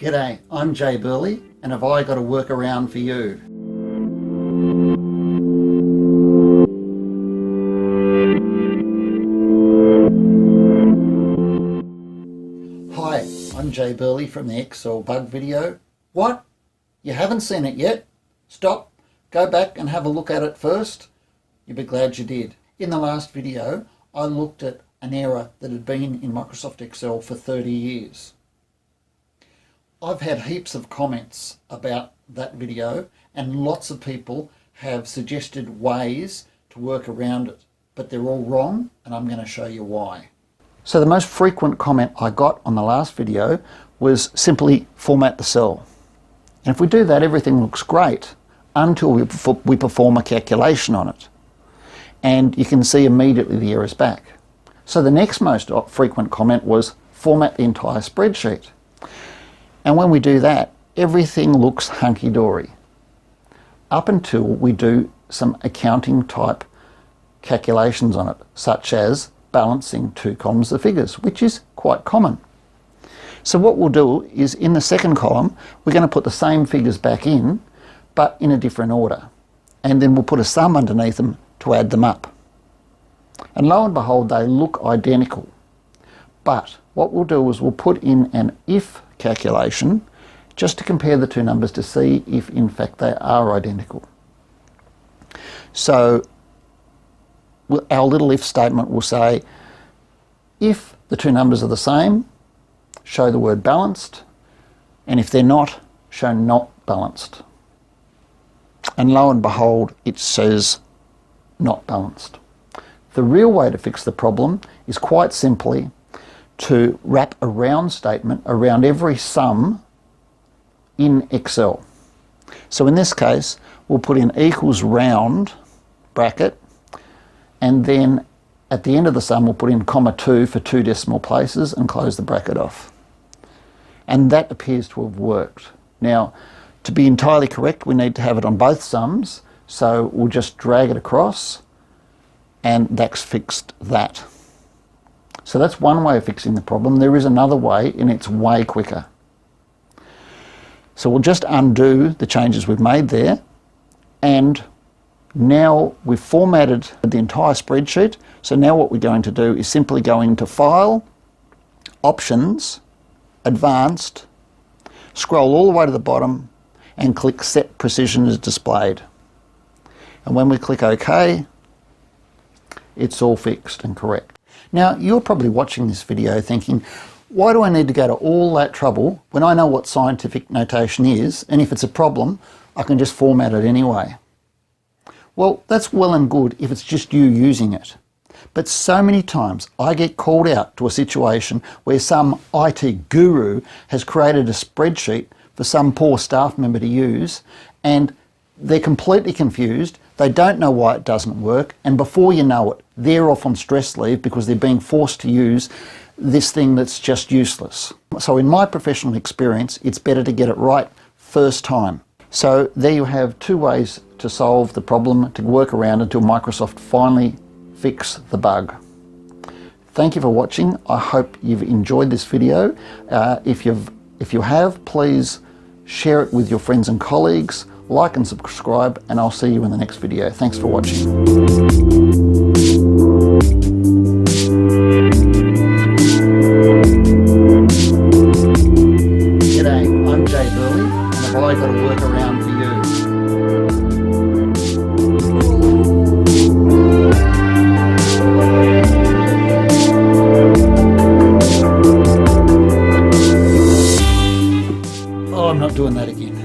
G'day, I'm Jay Burley, and have I got a workaround for you? Hi, I'm Jay Burley from the Excel bug video. What? You haven't seen it yet? Stop, go back and have a look at it first. You'll be glad you did. In the last video, I looked at an error that had been in Microsoft Excel for 30 years. I've had heaps of comments about that video and lots of people have suggested ways to work around it, but they're all wrong and I'm going to show you why. So the most frequent comment I got on the last video was simply format the cell. And if we do that, everything looks great until we perform a calculation on it. And you can see immediately the error's back. So the next most frequent comment was format the entire spreadsheet. And when we do that, everything looks hunky-dory up until we do some accounting type calculations on it, such as balancing two columns of figures, which is quite common. So what we'll do is in the second column, we're going to put the same figures back in, but in a different order. And then we'll put a sum underneath them to add them up. And lo and behold, they look identical. But what we'll do is we'll put in an if calculation just to compare the two numbers to see if in fact they are identical. So our little if statement will say, if the two numbers are the same, show the word balanced, and if they're not, show not balanced. And lo and behold, it says not balanced. The real way to fix the problem is quite simply to wrap a round statement around every sum in Excel. So in this case, we'll put in equals round bracket, and then at the end of the sum, we'll put in (2) for 2 decimal places and close the bracket off. And that appears to have worked. Now, to be entirely correct, we need to have it on both sums. So we'll just drag it across and that's fixed that. So that's one way of fixing the problem. There is another way and it's way quicker. So we'll just undo the changes we've made there, and now we've formatted the entire spreadsheet. So now what we're going to do is simply go into File, Options, Advanced, scroll all the way to the bottom and click Set Precision as Displayed. And when we click OK, it's all fixed and correct. Now you're probably watching this video thinking, why do I need to go to all that trouble when I know what scientific notation is, and if it's a problem, I can just format it anyway? Well, that's well and good if it's just you using it. But so many times I get called out to a situation where some IT guru has created a spreadsheet for some poor staff member to use, and they're completely confused, they don't know why it doesn't work, and before you know it, they're off on stress leave because they're being forced to use this thing that's just useless. So in my professional experience, it's better to get it right first time. So there you have two ways to solve the problem, to work around until Microsoft finally fix the bug. Thank you for watching. I hope you've enjoyed this video. If you have, please share it with your friends and colleagues, like and subscribe, and I'll see you in the next video. Thanks for watching. G'day, I'm Jay Burley, and have I got a workaround for you? Oh, I'm not doing that again.